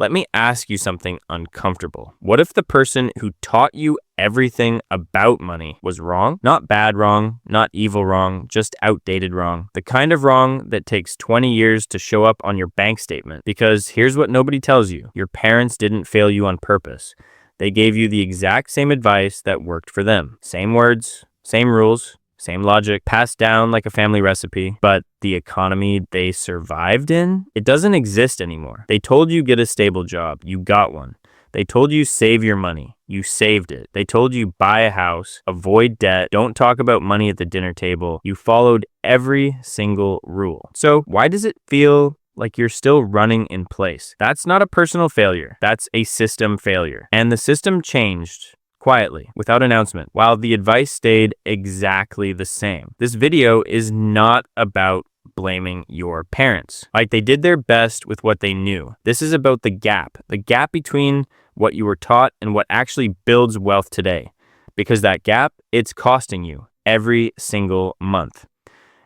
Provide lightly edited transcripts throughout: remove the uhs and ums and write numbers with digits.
let me ask you something uncomfortable. What if the person who taught you everything about money was wrong? Not bad wrong, not evil wrong, just outdated wrong. The kind of wrong that takes 20 years to show up on your bank statement. Because here's what nobody tells you. Your parents didn't fail you on purpose. They gave you the exact same advice that worked for them. Same words, same rules, same logic, passed down like a family recipe, but the economy they survived in, it doesn't exist anymore. They told you get a stable job, you got one. They told you save your money, you saved it. They told you buy a house, avoid debt, don't talk about money at the dinner table. You followed every single rule. So why does it feel like you're still running in place? That's not a personal failure, that's a system failure. And the system changed quietly, without announcement, while the advice stayed exactly the same. This video is not about blaming your parents. Like, they did their best with what they knew. This is about the gap between what you were taught and what actually builds wealth today. Because that gap, it's costing you every single month.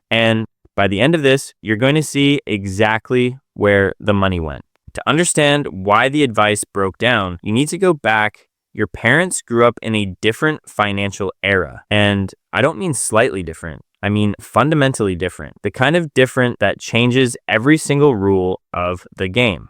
And by the end of this, you're going to see exactly where the money went. To understand why the advice broke down, you need to go back. Your parents grew up in a different financial era. And I don't mean slightly different. I mean fundamentally different. The kind of different that changes every single rule of the game.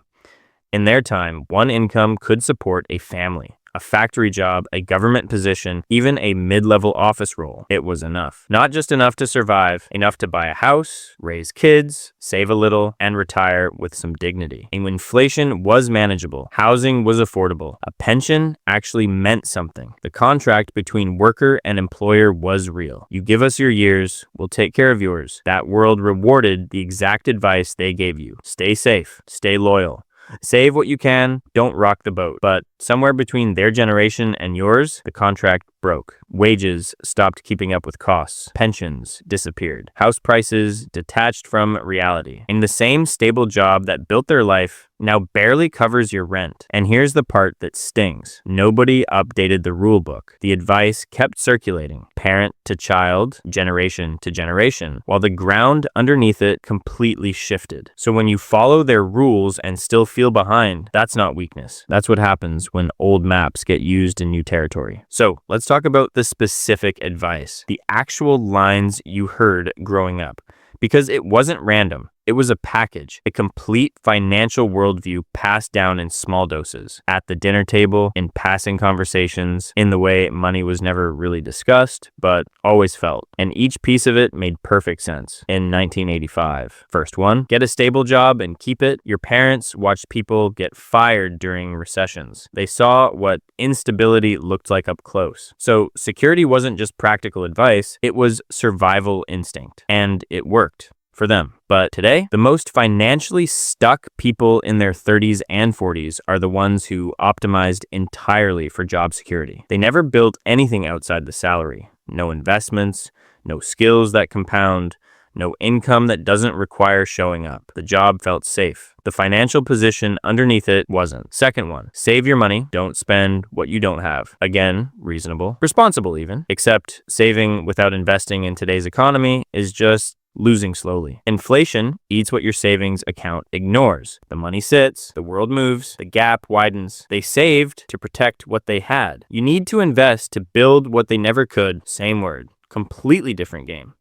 In their time, one income could support a family, a factory job, a government position, even a mid-level office role. It was enough. Not just enough to survive, enough to buy a house, raise kids, save a little, and retire with some dignity. And when inflation was manageable, housing was affordable, a pension actually meant something. The contract between worker and employer was real. You give us your years, we'll take care of yours. That world rewarded the exact advice they gave you. Stay safe, stay loyal. Save what you can, don't rock the boat. But somewhere between their generation and yours, the contract broke. Wages stopped keeping up with costs. Pensions disappeared. House prices detached from reality. And the same stable job that built their life now barely covers your rent. And here's the part that stings. Nobody updated the rule book. The advice kept circulating, parent to child, generation to generation, while the ground underneath it completely shifted. So when you follow their rules and still feel behind, that's not weakness. That's what happens when old maps get used in new territory. So let's talk about the specific advice, the actual lines you heard growing up, because it wasn't random. It was a package, a complete financial worldview passed down in small doses, at the dinner table, in passing conversations, in the way money was never really discussed, but always felt. And each piece of it made perfect sense. In 1985, first one, get a stable job and keep it. Your parents watched people get fired during recessions. They saw what instability looked like up close. So security wasn't just practical advice, it was survival instinct. And it worked. For them. But today, the most financially stuck people in their 30s and 40s are the ones who optimized entirely for job security. They never built anything outside the salary. No investments, no skills that compound, no income that doesn't require showing up. The job felt safe. The financial position underneath it wasn't. Second one, save your money. Don't spend what you don't have. Again, reasonable, responsible even, except saving without investing in today's economy is just losing slowly. Inflation eats what your savings account ignores. The money sits, the world moves, the gap widens. They saved to protect what they had. You need to invest to build what they never could. Same word, completely different game.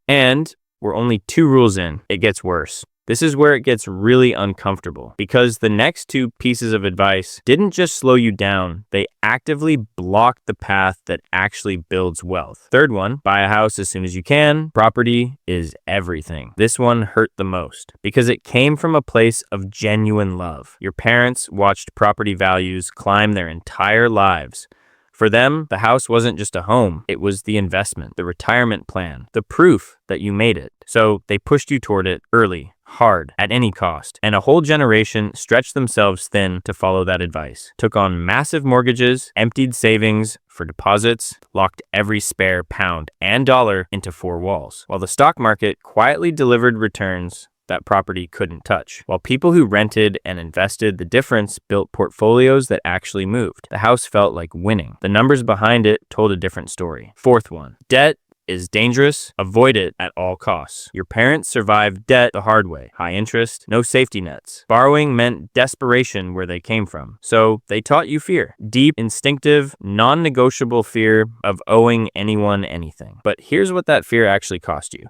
And we're only 2 rules in. It gets worse. This is where it gets really uncomfortable because the next 2 pieces of advice didn't just slow you down, they actively blocked the path that actually builds wealth. Third one, buy a house as soon as you can. Property is everything. This one hurt the most because it came from a place of genuine love. Your parents watched property values climb their entire lives. For them, the house wasn't just a home, it was the investment, the retirement plan, the proof that you made it. So they pushed you toward it early, hard, at any cost. And a whole generation stretched themselves thin to follow that advice. Took on massive mortgages, emptied savings for deposits, locked every spare pound and dollar into 4 walls. While the stock market quietly delivered returns that property couldn't touch. While people who rented and invested the difference built portfolios that actually moved. The house felt like winning. The numbers behind it told a different story. Fourth one, debt is dangerous. Avoid it at all costs. Your parents survived debt the hard way. High interest, no safety nets. Borrowing meant desperation where they came from. So they taught you fear. Deep, instinctive, non-negotiable fear of owing anyone anything. But here's what that fear actually cost you.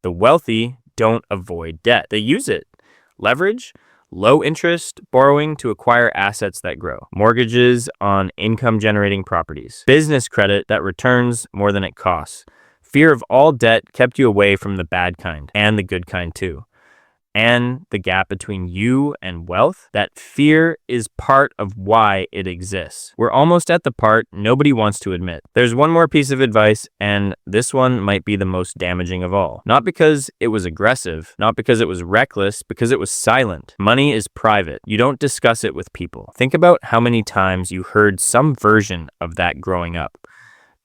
The wealthy don't avoid debt. They use it. Leverage, low interest borrowing to acquire assets that grow. Mortgages on income-generating properties. Business credit that returns more than it costs. Fear of all debt kept you away from the bad kind and the good kind too. And the gap between you and wealth, that fear is part of why it exists. We're almost at the part nobody wants to admit. There's one more piece of advice, and this one might be the most damaging of all. Not because it was aggressive, not because it was reckless, because it was silent. Money is private. You don't discuss it with people. Think about how many times you heard some version of that growing up.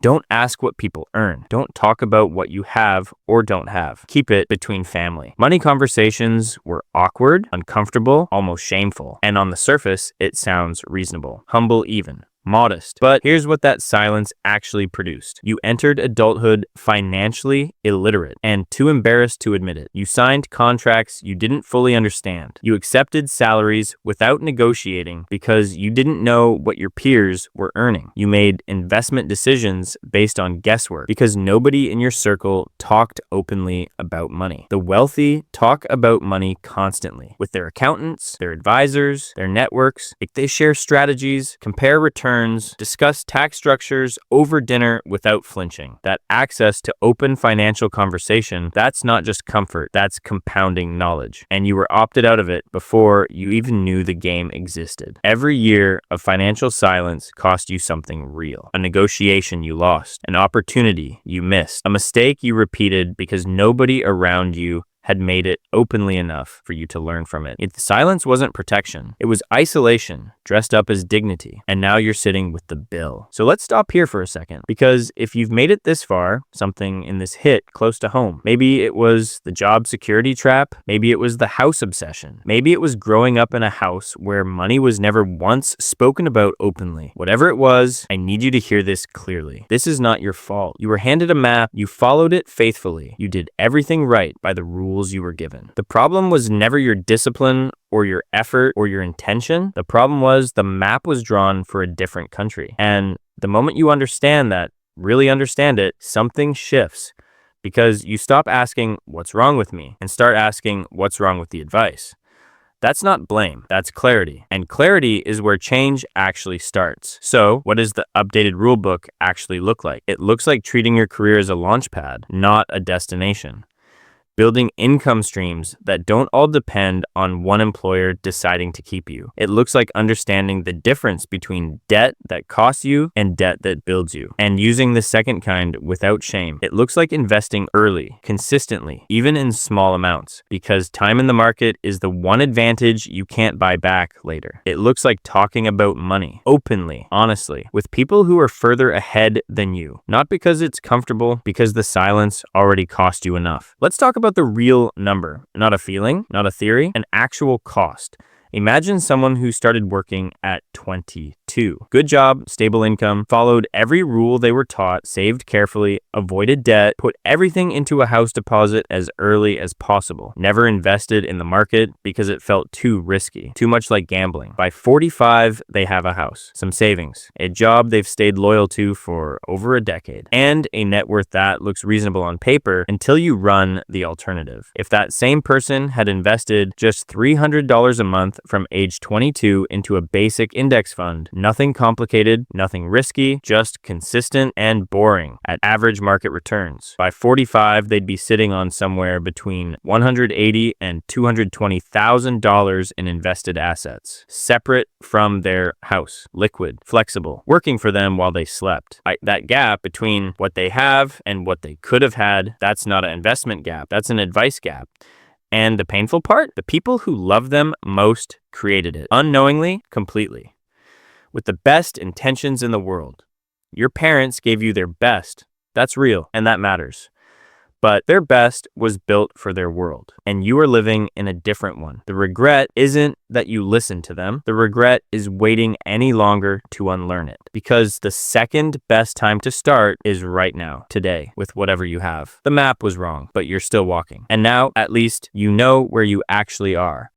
Don't ask what people earn. Don't talk about what you have or don't have. Keep it between family. Money conversations were awkward, uncomfortable, almost shameful. And on the surface, it sounds reasonable, humble even. Modest. But here's what that silence actually produced. You entered adulthood financially illiterate and too embarrassed to admit it. You signed contracts you didn't fully understand. You accepted salaries without negotiating because you didn't know what your peers were earning. You made investment decisions based on guesswork because nobody in your circle talked openly about money. The wealthy talk about money constantly with their accountants, their advisors, their networks. They share strategies, compare returns, discuss tax structures over dinner without flinching. That access to open financial conversation, that's not just comfort, that's compounding knowledge. And you were opted out of it before you even knew the game existed. Every year of financial silence cost you something real. A negotiation you lost, an opportunity you missed, a mistake you repeated because nobody around you had made it openly enough for you to learn from it. Yet the silence wasn't protection. It was isolation, dressed up as dignity. And now you're sitting with the bill. So let's stop here for a second, because if you've made it this far, something in this hit close to home. Maybe it was the job security trap. Maybe it was the house obsession. Maybe it was growing up in a house where money was never once spoken about openly. Whatever it was, I need you to hear this clearly. This is not your fault. You were handed a map. You followed it faithfully. You did everything right by the rules you were given. The problem was never your discipline or your effort or your intention. The problem was the map was drawn for a different country. And the moment you understand that, really understand it, something shifts, because you stop asking, what's wrong with me? And start asking, what's wrong with the advice? That's not blame, that's clarity. And clarity is where change actually starts. So what does the updated rulebook actually look like? It looks like treating your career as a launch pad, not a destination. Building income streams that don't all depend on one employer deciding to keep you. It looks like understanding the difference between debt that costs you and debt that builds you, and using the second kind without shame. It looks like investing early, consistently, even in small amounts, because time in the market is the one advantage you can't buy back later. It looks like talking about money, openly, honestly, with people who are further ahead than you, not because it's comfortable, because the silence already cost you enough. Let's talk about the real number, not a feeling, not a theory, an actual cost. Imagine someone who started working at 22. Good job, stable income, followed every rule they were taught, saved carefully, avoided debt, put everything into a house deposit as early as possible. Never invested in the market because it felt too risky, too much like gambling. By 45, they have a house, some savings, a job they've stayed loyal to for over a decade, and a net worth that looks reasonable on paper until you run the alternative. If that same person had invested just $300 a month from age 22 into a basic index fund, nothing complicated, nothing risky, just consistent and boring at average market returns. By 45, they'd be sitting on somewhere between $180,000 and $220,000 in invested assets, separate from their house, liquid, flexible, working for them while they slept. That gap between what they have and what they could have had, that's not an investment gap, that's an advice gap. And the painful part, the people who love them most created it, unknowingly, completely, with the best intentions in the world. Your parents gave you their best. That's real, and that matters. but their best was built for their world, and you are living in a different one. The regret isn't that you listened to them. The regret is waiting any longer to unlearn it, because the second best time to start is right now, today, with whatever you have. The map was wrong, but you're still walking. And now, at least, you know where you actually are.